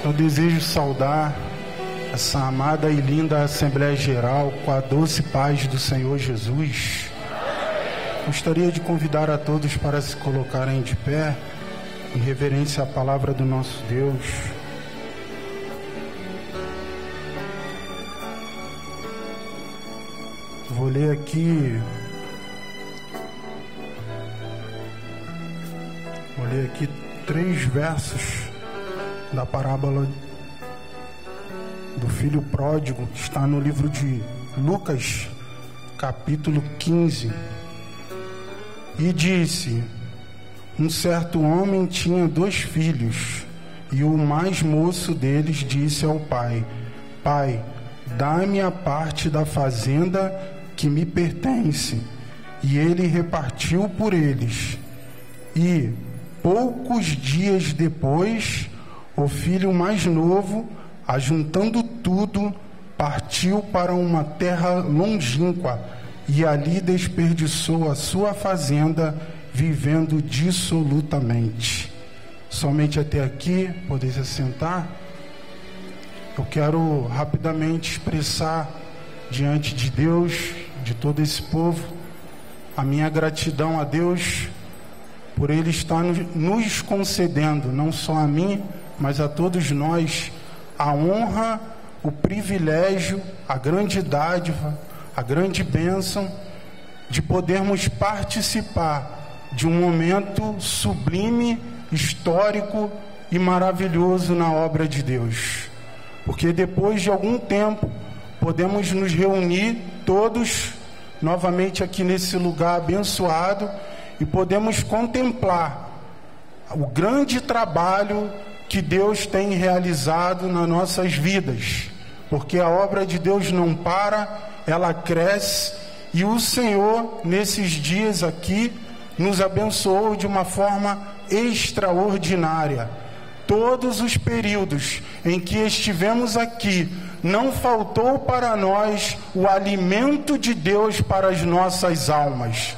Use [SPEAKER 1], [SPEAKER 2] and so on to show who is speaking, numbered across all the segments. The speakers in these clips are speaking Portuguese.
[SPEAKER 1] Eu desejo saudar essa amada e linda Assembleia Geral com a doce paz do Senhor Jesus. Gostaria de convidar a todos para se colocarem de pé, em reverência à palavra do nosso Deus. Vou ler aqui três versos da parábola do filho pródigo, que está no livro de Lucas, capítulo 15. E disse: um certo homem tinha 2 filhos, e o mais moço deles disse ao pai: Pai, dá-me a parte da fazenda que me pertence. E ele repartiu por eles. E poucos dias depois, o filho mais novo, ajuntando tudo, partiu para uma terra longínqua e ali desperdiçou a sua fazenda, vivendo dissolutamente. Somente até aqui, poder se assentar. Eu quero rapidamente expressar diante de Deus, de todo esse povo, a minha gratidão a Deus por Ele estar nos concedendo, não só a mim, mas a todos nós, a honra, o privilégio, a grande dádiva, a grande bênção de podermos participar de um momento sublime, histórico e maravilhoso na obra de Deus. Porque depois de algum tempo podemos nos reunir todos novamente aqui nesse lugar abençoado e podemos contemplar o grande trabalho que Deus tem realizado nas nossas vidas, porque a obra de Deus não para, ela cresce, e o Senhor nesses dias aqui nos abençoou de uma forma extraordinária. Todos os períodos em que estivemos aqui, não faltou para nós o alimento de Deus para as nossas almas,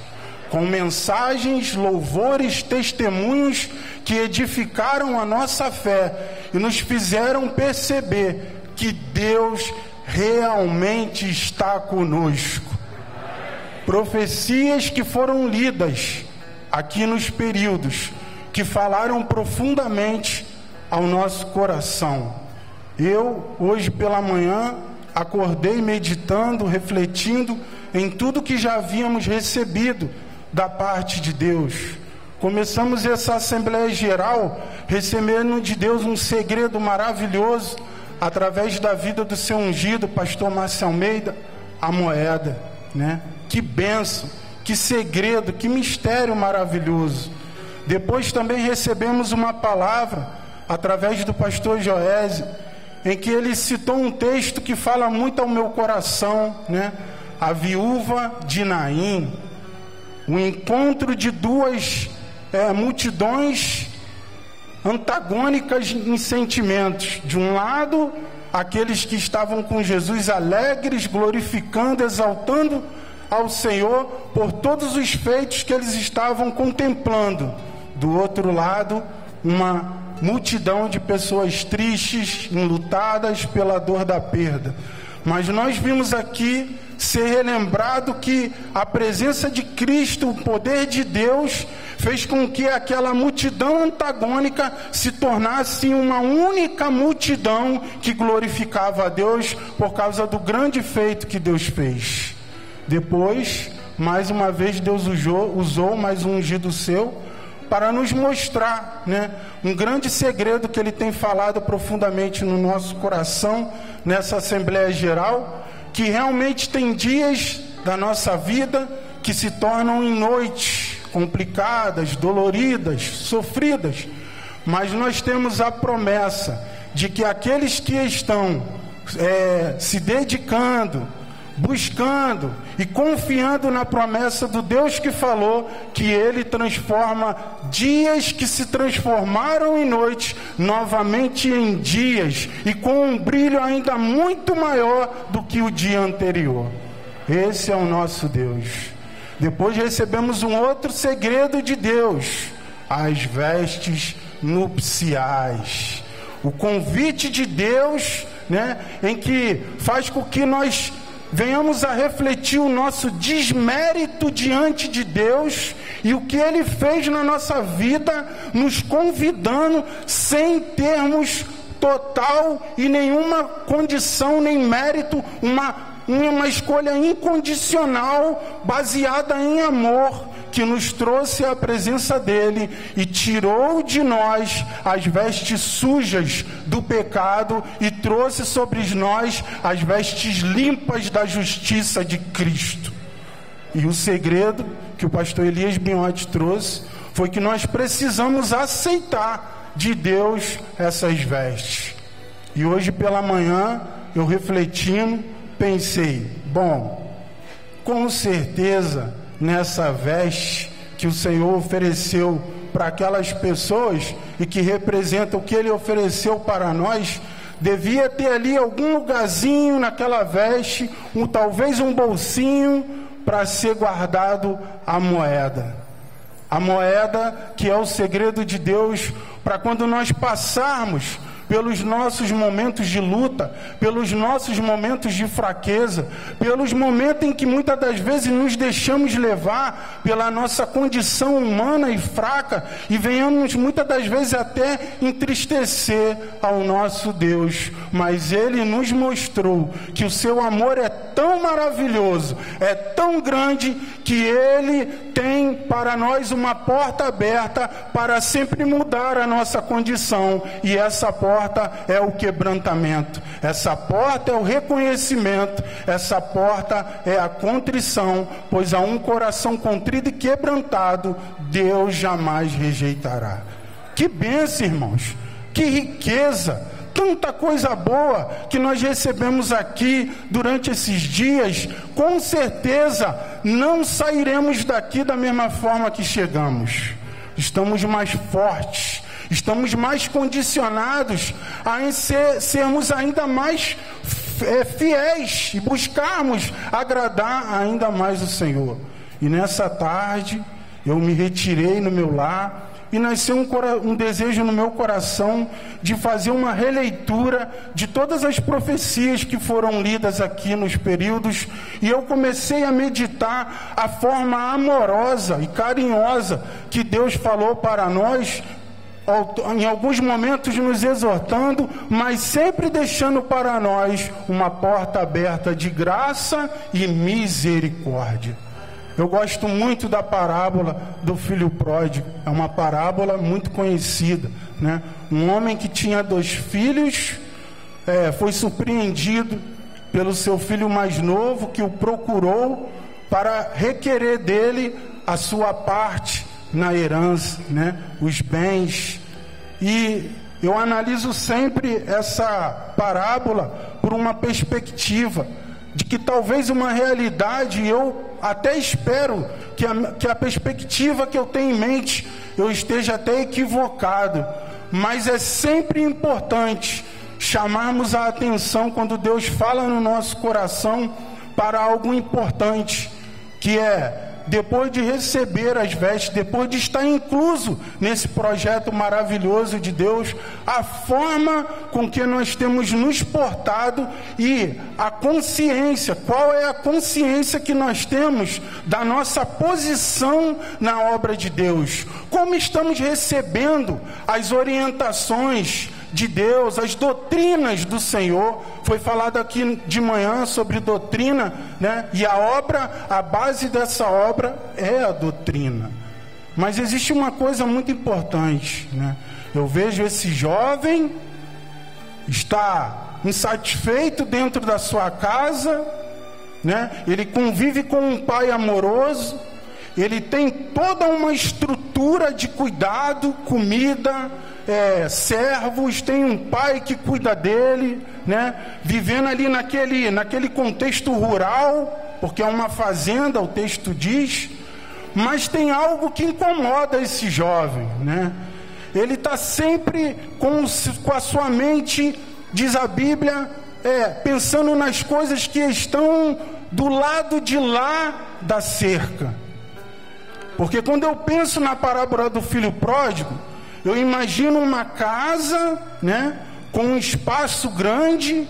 [SPEAKER 1] com mensagens, louvores, testemunhos que edificaram a nossa fé e nos fizeram perceber que Deus realmente está conosco. Profecias que foram lidas aqui nos períodos, que falaram profundamente ao nosso coração. Eu, hoje pela manhã, acordei meditando, refletindo em tudo que já havíamos recebido da parte de Deus. Começamos essa Assembleia Geral recebendo de Deus um segredo maravilhoso através da vida do seu ungido, pastor Márcio Almeida, a moeda, né? Que bênção, que segredo, que mistério maravilhoso. Depois também recebemos uma palavra através do pastor Joésio, em que ele citou um texto que fala muito ao meu coração, né? A viúva de Naim, o encontro de 2 multidões antagônicas em sentimentos. De um lado, aqueles que estavam com Jesus alegres, glorificando, exaltando ao Senhor por todos os feitos que eles estavam contemplando. Do outro lado, uma multidão de pessoas tristes, enlutadas pela dor da perda. Mas nós vimos aqui ser relembrado que a presença de Cristo, o poder de Deus, fez com que aquela multidão antagônica se tornasse uma única multidão que glorificava a Deus por causa do grande feito que Deus fez. Depois, mais uma vez, Deus usou mais um ungido seu para nos mostrar, né, um grande segredo que Ele tem falado profundamente no nosso coração nessa Assembleia Geral, que realmente tem dias da nossa vida que se tornam em noites complicadas, doloridas, sofridas, mas nós temos a promessa de que aqueles que estão se dedicando, buscando e confiando na promessa do Deus que falou que Ele transforma dias que se transformaram em noites novamente em dias e com um brilho ainda muito maior do que o dia anterior. Esse é o nosso Deus. Depois recebemos um outro segredo de Deus: as vestes nupciais. o convite de Deus, né, em que faz com que nós venhamos a refletir o nosso desmérito diante de Deus e o que Ele fez na nossa vida, nos convidando sem termos total e nenhuma condição nem mérito, uma escolha incondicional, baseada em amor, que nos trouxe à presença dele e tirou de nós as vestes sujas do pecado e trouxe sobre nós as vestes limpas da justiça de Cristo. E o segredo que o pastor Elias Binhotti trouxe foi que nós precisamos aceitar de Deus essas vestes. E hoje pela manhã, eu refletindo, pensei, bom, com certeza nessa veste que o Senhor ofereceu para aquelas pessoas e que representa o que Ele ofereceu para nós, devia ter ali algum lugarzinho naquela veste, talvez um bolsinho para ser guardado a moeda. A moeda que é o segredo de Deus para quando nós passarmos pelos nossos momentos de luta, pelos nossos momentos de fraqueza, pelos momentos em que muitas das vezes nos deixamos levar pela nossa condição humana e fraca e venhamos muitas das vezes até entristecer ao nosso Deus. Mas Ele nos mostrou que o seu amor é tão maravilhoso, é tão grande, que Ele tem para nós uma porta aberta para sempre mudar a nossa condição, e essa porta é o quebrantamento, essa porta é o reconhecimento, essa porta é a contrição, pois a um coração contrito e quebrantado Deus jamais rejeitará. Que bênção, irmãos, que riqueza, tanta coisa boa que nós recebemos aqui durante esses dias. Com certeza não sairemos daqui da mesma forma que chegamos. Estamos mais fortes, estamos mais condicionados a sermos ainda mais fiéis e buscarmos agradar ainda mais o Senhor. E nessa tarde eu me retirei no meu lar e nasceu um desejo no meu coração de fazer uma releitura de todas as profecias que foram lidas aqui nos períodos, e eu comecei a meditar a forma amorosa e carinhosa que Deus falou para nós, em alguns momentos nos exortando, mas sempre deixando para nós uma porta aberta de graça e misericórdia. Eu gosto muito da parábola do filho pródigo, é uma parábola muito conhecida, né? Um homem que tinha 2 filhos, foi surpreendido pelo seu filho mais novo, que o procurou para requerer dele a sua parte na herança, né? Os bens. E eu analiso sempre essa parábola por uma perspectiva de que talvez uma realidade, eu até espero que a perspectiva que eu tenho em mente, eu esteja até equivocado, mas é sempre importante chamarmos a atenção quando Deus fala no nosso coração para algo importante, que é, depois de receber as vestes, depois de estar incluso nesse projeto maravilhoso de Deus, a forma com que nós temos nos portado e a consciência, qual é a consciência que nós temos da nossa posição na obra de Deus, como estamos recebendo as orientações de Deus, as doutrinas do Senhor. Foi falado aqui de manhã sobre doutrina, né? E a base dessa obra é a doutrina. Mas existe uma coisa muito importante, né? Eu vejo esse jovem está insatisfeito dentro da sua casa, né? Ele convive com um pai amoroso, ele tem toda uma estrutura de cuidado, comida, servos, tem um pai que cuida dele, né? Vivendo ali naquele contexto rural, porque é uma fazenda, o texto diz. Mas tem algo que incomoda esse jovem, né? Ele está sempre com a sua mente, diz a Bíblia, pensando nas coisas que estão do lado de lá da cerca. Porque quando eu penso na parábola do filho pródigo, eu imagino uma casa, né, com um espaço grande,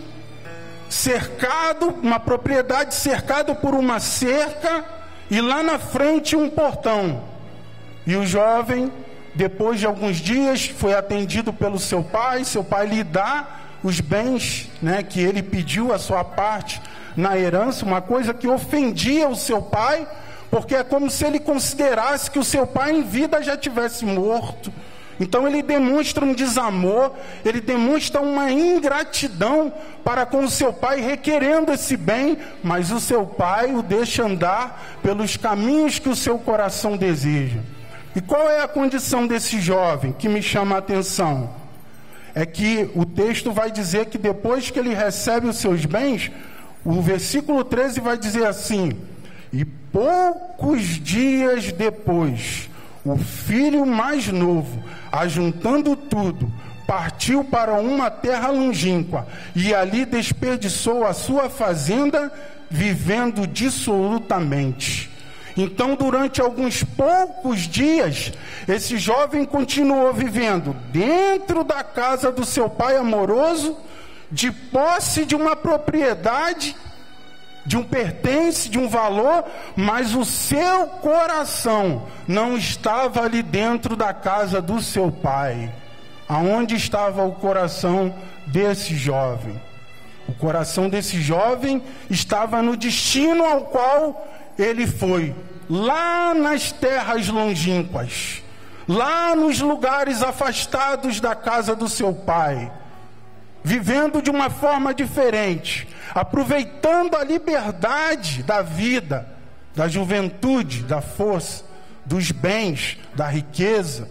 [SPEAKER 1] cercado, uma propriedade cercada por uma cerca, e lá na frente um portão. E o jovem, depois de alguns dias, foi atendido pelo seu pai lhe dá os bens, né, que ele pediu a sua parte na herança, uma coisa que ofendia o seu pai, porque é como se ele considerasse que o seu pai em vida já tivesse morto. Então ele demonstra um desamor, ele demonstra uma ingratidão para com o seu pai, requerendo esse bem, mas o seu pai o deixa andar pelos caminhos que o seu coração deseja. E qual é a condição desse jovem que me chama a atenção? É que o texto vai dizer que depois que ele recebe os seus bens, o versículo 13 vai dizer assim: e poucos dias depois, o filho mais novo, ajuntando tudo, partiu para uma terra longínqua, e ali desperdiçou a sua fazenda, vivendo dissolutamente. Então, durante alguns poucos dias, esse jovem continuou vivendo dentro da casa do seu pai amoroso, de posse de uma propriedade, de um pertence, de um valor, mas o seu coração não estava ali dentro da casa do seu pai. Aonde estava o coração desse jovem? O coração desse jovem estava no destino ao qual ele foi, lá nas terras longínquas, lá nos lugares afastados da casa do seu pai, vivendo de uma forma diferente, aproveitando a liberdade da vida, da juventude, da força, dos bens, da riqueza.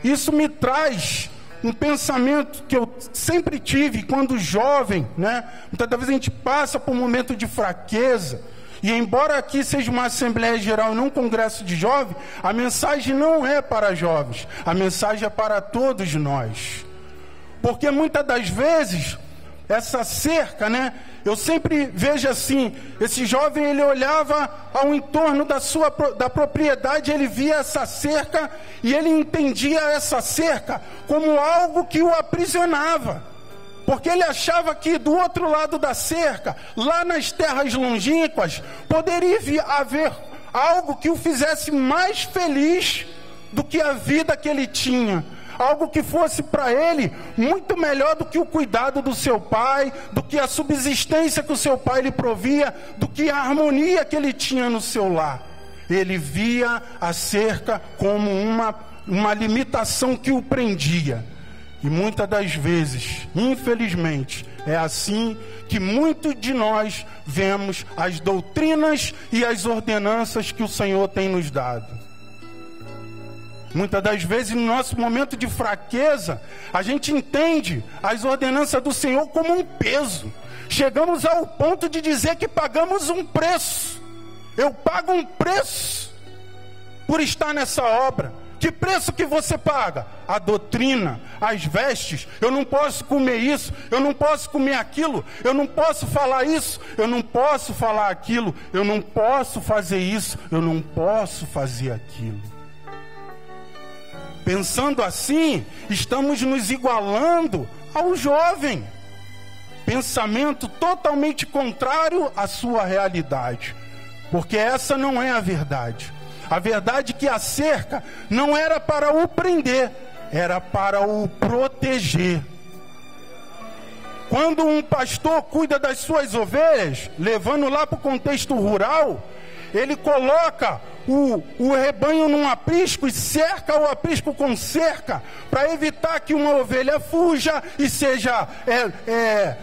[SPEAKER 1] Isso me traz um pensamento que eu sempre tive quando jovem, né? Muitas vezes a gente passa por um momento de fraqueza, e embora aqui seja uma Assembleia Geral e não um congresso de jovens, a mensagem não é para jovens, a mensagem é para todos nós. Porque muitas das vezes, essa cerca, né? Eu sempre vejo assim, esse jovem, ele olhava ao entorno da propriedade, ele via essa cerca, e ele entendia essa cerca como algo que o aprisionava. Porque ele achava que do outro lado da cerca, lá nas terras longínquas, poderia haver algo que o fizesse mais feliz do que a vida que ele tinha. Algo que fosse para ele muito melhor do que o cuidado do seu pai, do que a subsistência que o seu pai lhe provia, do que a harmonia que ele tinha no seu lar. Ele via a cerca como uma limitação que o prendia. E muitas das vezes, infelizmente, é assim que muitos de nós vemos as doutrinas e as ordenanças que o Senhor tem nos dado. Muitas das vezes, no nosso momento de fraqueza, a gente entende as ordenanças do Senhor como um peso. Chegamos ao ponto de dizer que pagamos um preço. Eu pago um preço por estar nessa obra. Que preço que você paga? A doutrina, as vestes. Eu não posso comer isso, eu não posso comer aquilo, eu não posso falar isso, eu não posso falar aquilo, eu não posso fazer isso, eu não posso fazer aquilo. Pensando assim, estamos nos igualando ao jovem. Pensamento totalmente contrário à sua realidade. Porque essa não é a verdade. A verdade é que a cerca não era para o prender, era para o proteger. Quando um pastor cuida das suas ovelhas, levando lá para o contexto rural, ele coloca o rebanho num aprisco e cerca o aprisco com cerca, para evitar que uma ovelha fuja e seja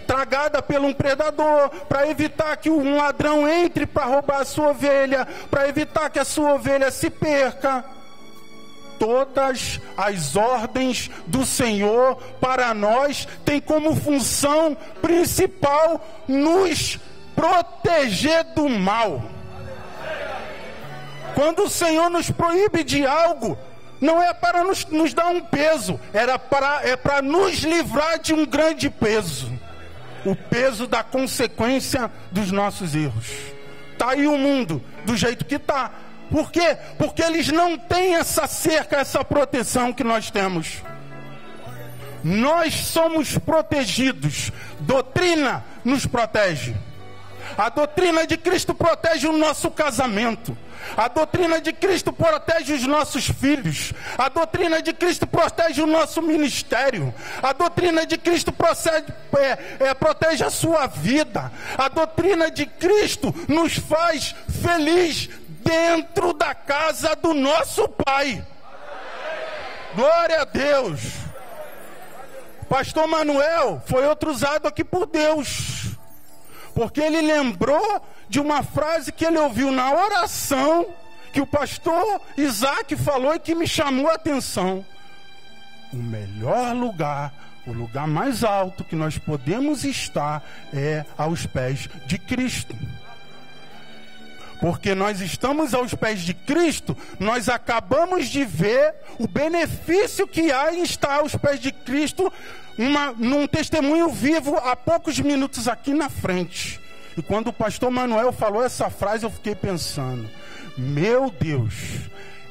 [SPEAKER 1] tragada por um predador, para evitar que um ladrão entre para roubar a sua ovelha, para evitar que a sua ovelha se perca. Todas as ordens do Senhor para nós têm como função principal nos proteger do mal. Quando o Senhor nos proíbe de algo, não é para nos dar um peso, é para nos livrar de um grande peso. O peso da consequência dos nossos erros. Está aí o mundo do jeito que está. Por quê? Porque eles não têm essa cerca, essa proteção que nós temos. Nós somos protegidos. Doutrina nos protege. A doutrina de Cristo protege o nosso casamento. A doutrina de Cristo protege os nossos filhos. A doutrina de Cristo protege o nosso ministério. A doutrina de Cristo protege a sua vida. A doutrina de Cristo nos faz feliz dentro da casa do nosso Pai. Glória a Deus. Pastor Manuel foi outro usado aqui por Deus, porque ele lembrou de uma frase que ele ouviu na oração, que o pastor Isaac falou e que me chamou a atenção. O melhor lugar, o lugar mais alto que nós podemos estar é aos pés de Cristo. Porque nós estamos aos pés de Cristo, nós acabamos de ver o benefício que há em estar aos pés de Cristo, num testemunho vivo há poucos minutos aqui na frente. E quando o pastor Manuel falou essa frase, eu fiquei pensando, meu Deus,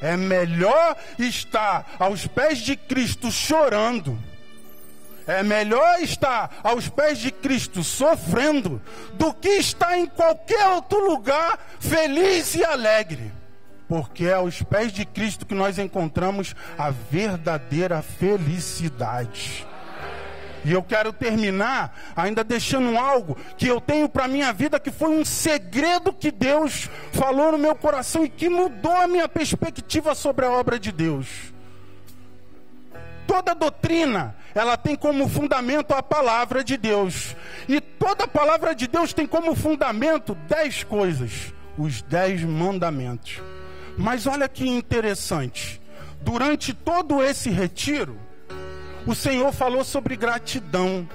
[SPEAKER 1] é melhor estar aos pés de Cristo chorando, é melhor estar aos pés de Cristo sofrendo, do que estar em qualquer outro lugar feliz e alegre. Porque é aos pés de Cristo que nós encontramos a verdadeira felicidade. E eu quero terminar ainda deixando algo que eu tenho para a minha vida, que foi um segredo que Deus falou no meu coração e que mudou a minha perspectiva sobre a obra de Deus. Toda doutrina, ela tem como fundamento a palavra de Deus. E toda a palavra de Deus tem como fundamento 10 coisas. Os 10 mandamentos. Mas olha que interessante. Durante todo esse retiro, o Senhor falou sobre gratidão.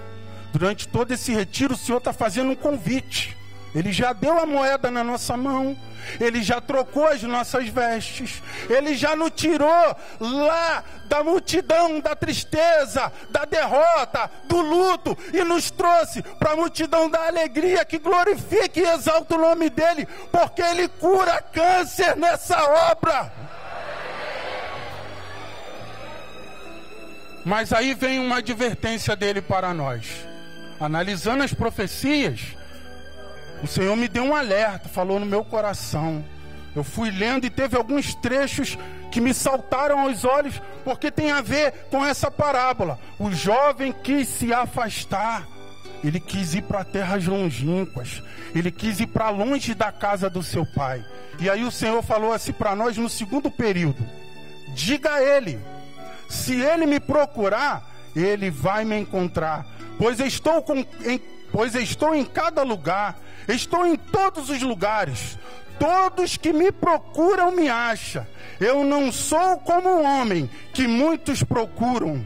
[SPEAKER 1] Durante todo esse retiro, o Senhor está fazendo um convite. Ele já deu a moeda na nossa mão. Ele já trocou as nossas vestes. Ele já nos tirou lá da multidão, da tristeza, da derrota, do luto, e nos trouxe para a multidão da alegria, que glorifica e exalta o nome dele, porque ele cura câncer nessa obra. Mas aí vem uma advertência dele para nós. Analisando as profecias, o Senhor me deu um alerta, falou no meu coração. Eu fui lendo e teve alguns trechos que me saltaram aos olhos, porque tem a ver com essa parábola. O jovem quis se afastar, ele quis ir para terras longínquas, ele quis ir para longe da casa do seu pai. E aí o Senhor falou assim para nós no segundo período: diga a ele, se ele me procurar, ele vai me encontrar, pois estou em cada lugar, estou em todos os lugares. Todos que me procuram me acham. Eu não sou como um homem que muitos procuram,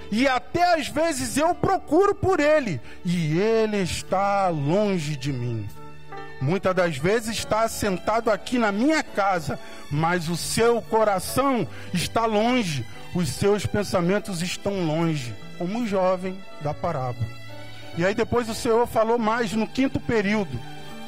[SPEAKER 1] e até às vezes eu procuro por ele, e ele está longe de mim. Muitas das vezes está sentado aqui na minha casa, mas o seu coração está longe, os seus pensamentos estão longe, como o jovem da parábola. E aí depois o Senhor falou mais no quinto período.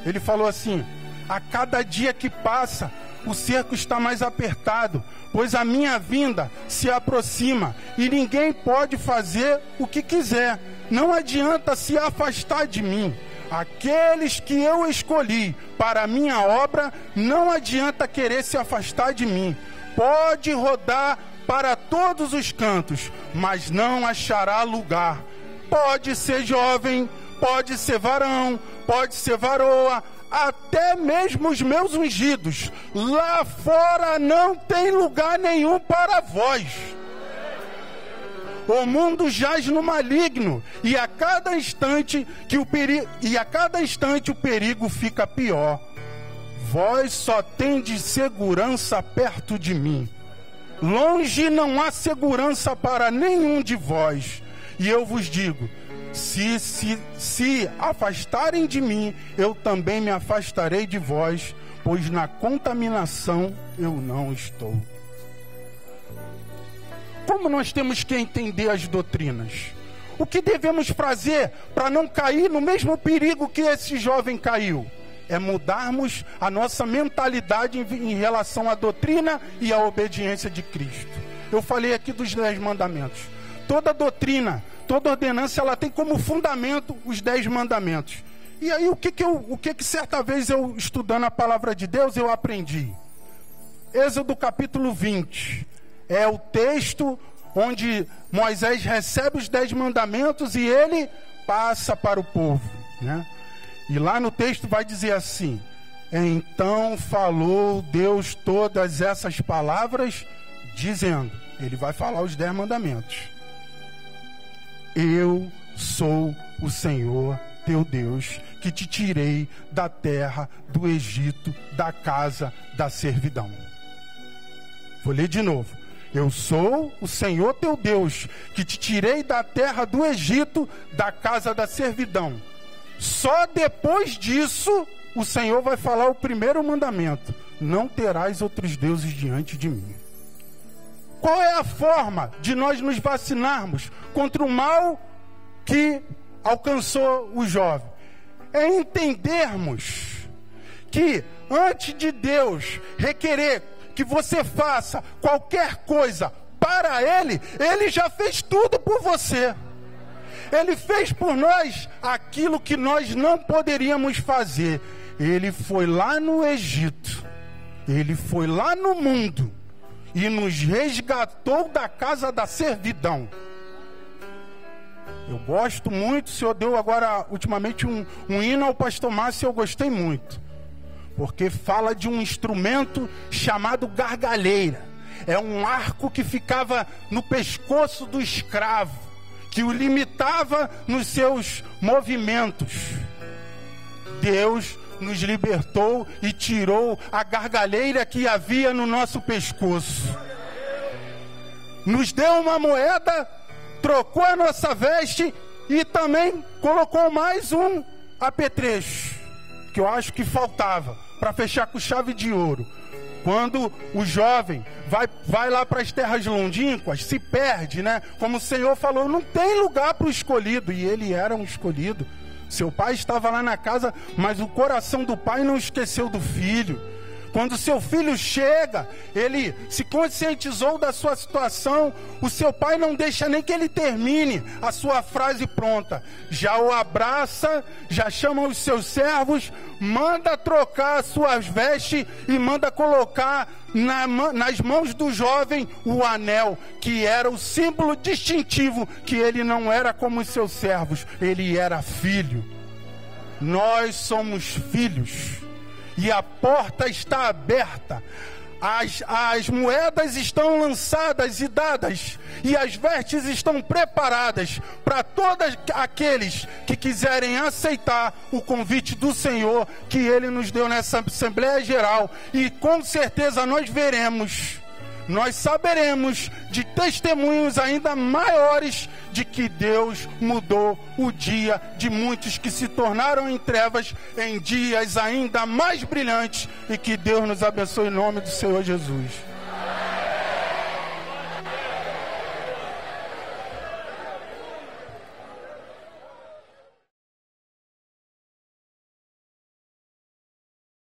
[SPEAKER 1] Ele falou assim: a cada dia que passa, o cerco está mais apertado, pois a minha vinda se aproxima e ninguém pode fazer o que quiser. Não adianta se afastar de mim. Aqueles que eu escolhi para a minha obra, não adianta querer se afastar de mim. Pode rodar para todos os cantos, mas não achará lugar. Pode ser jovem, pode ser varão, pode ser varoa, até mesmo os meus ungidos. Lá fora não tem lugar nenhum para vós. O mundo jaz no maligno, e a cada instante o perigo fica pior. Vós só tendes segurança perto de mim. Longe não há segurança para nenhum de vós. E eu vos digo, se afastarem de mim, eu também me afastarei de vós, pois na contaminação eu não estou. Como nós temos que entender as doutrinas? O que devemos fazer para não cair no mesmo perigo que esse jovem caiu? É mudarmos a nossa mentalidade em relação à doutrina e à obediência de Cristo. Eu falei aqui dos 10 mandamentos. toda doutrina, toda ordenança, ela tem como fundamento os 10 mandamentos. E aí, o que certa vez eu, estudando a palavra de Deus, eu aprendi? Êxodo capítulo 20. É o texto onde Moisés recebe os 10 mandamentos e ele passa para o povo, né? E lá no texto vai dizer assim: então falou Deus todas essas palavras, dizendo, ele vai falar os 10 mandamentos. Eu sou o Senhor teu Deus, que te tirei da terra do Egito, da casa da servidão. Vou ler de novo. Eu sou o Senhor teu Deus, que te tirei da terra do Egito, da casa da servidão. Só depois disso, o Senhor vai falar o primeiro mandamento: não terás outros deuses diante de mim. Qual é a forma de nós nos vacinarmos contra o mal que alcançou o jovem? É entendermos que antes de Deus requerer que você faça qualquer coisa para Ele, Ele já fez tudo por você. Ele fez por nós aquilo que nós não poderíamos fazer. Ele foi lá no Egito, Ele foi lá no mundo e nos resgatou da casa da servidão. Eu gosto muito, o Senhor deu agora ultimamente um hino ao pastor Márcio, eu gostei muito, porque fala de um instrumento chamado gargalheira. É um arco que ficava no pescoço do escravo, que o limitava nos seus movimentos. Deus nos libertou e tirou a gargalheira que havia no nosso pescoço. Nos deu uma moeda, trocou a nossa veste e também colocou mais um apetrecho, que eu acho que faltava, para fechar com chave de ouro. Quando o jovem vai lá para as terras longínquas, se perde, né? Como o Senhor falou, não tem lugar para o escolhido, e ele era um escolhido. Seu pai estava lá na casa, mas o coração do pai não esqueceu do filho. Quando seu filho chega, ele se conscientizou da sua situação, o seu pai não deixa nem que ele termine a sua frase pronta. Já o abraça, já chama os seus servos, manda trocar as suas vestes e manda colocar nas mãos do jovem o anel, que era o símbolo distintivo, que ele não era como os seus servos, ele era filho. Nós somos filhos. E a porta está aberta, as moedas estão lançadas e dadas, e as vestes estão preparadas para todos aqueles que quiserem aceitar o convite do Senhor que Ele nos deu nessa Assembleia Geral. E com certeza nós saberemos de testemunhos ainda maiores de que Deus mudou o dia de muitos que se tornaram em trevas em dias ainda mais brilhantes, e que Deus nos abençoe em nome do Senhor Jesus.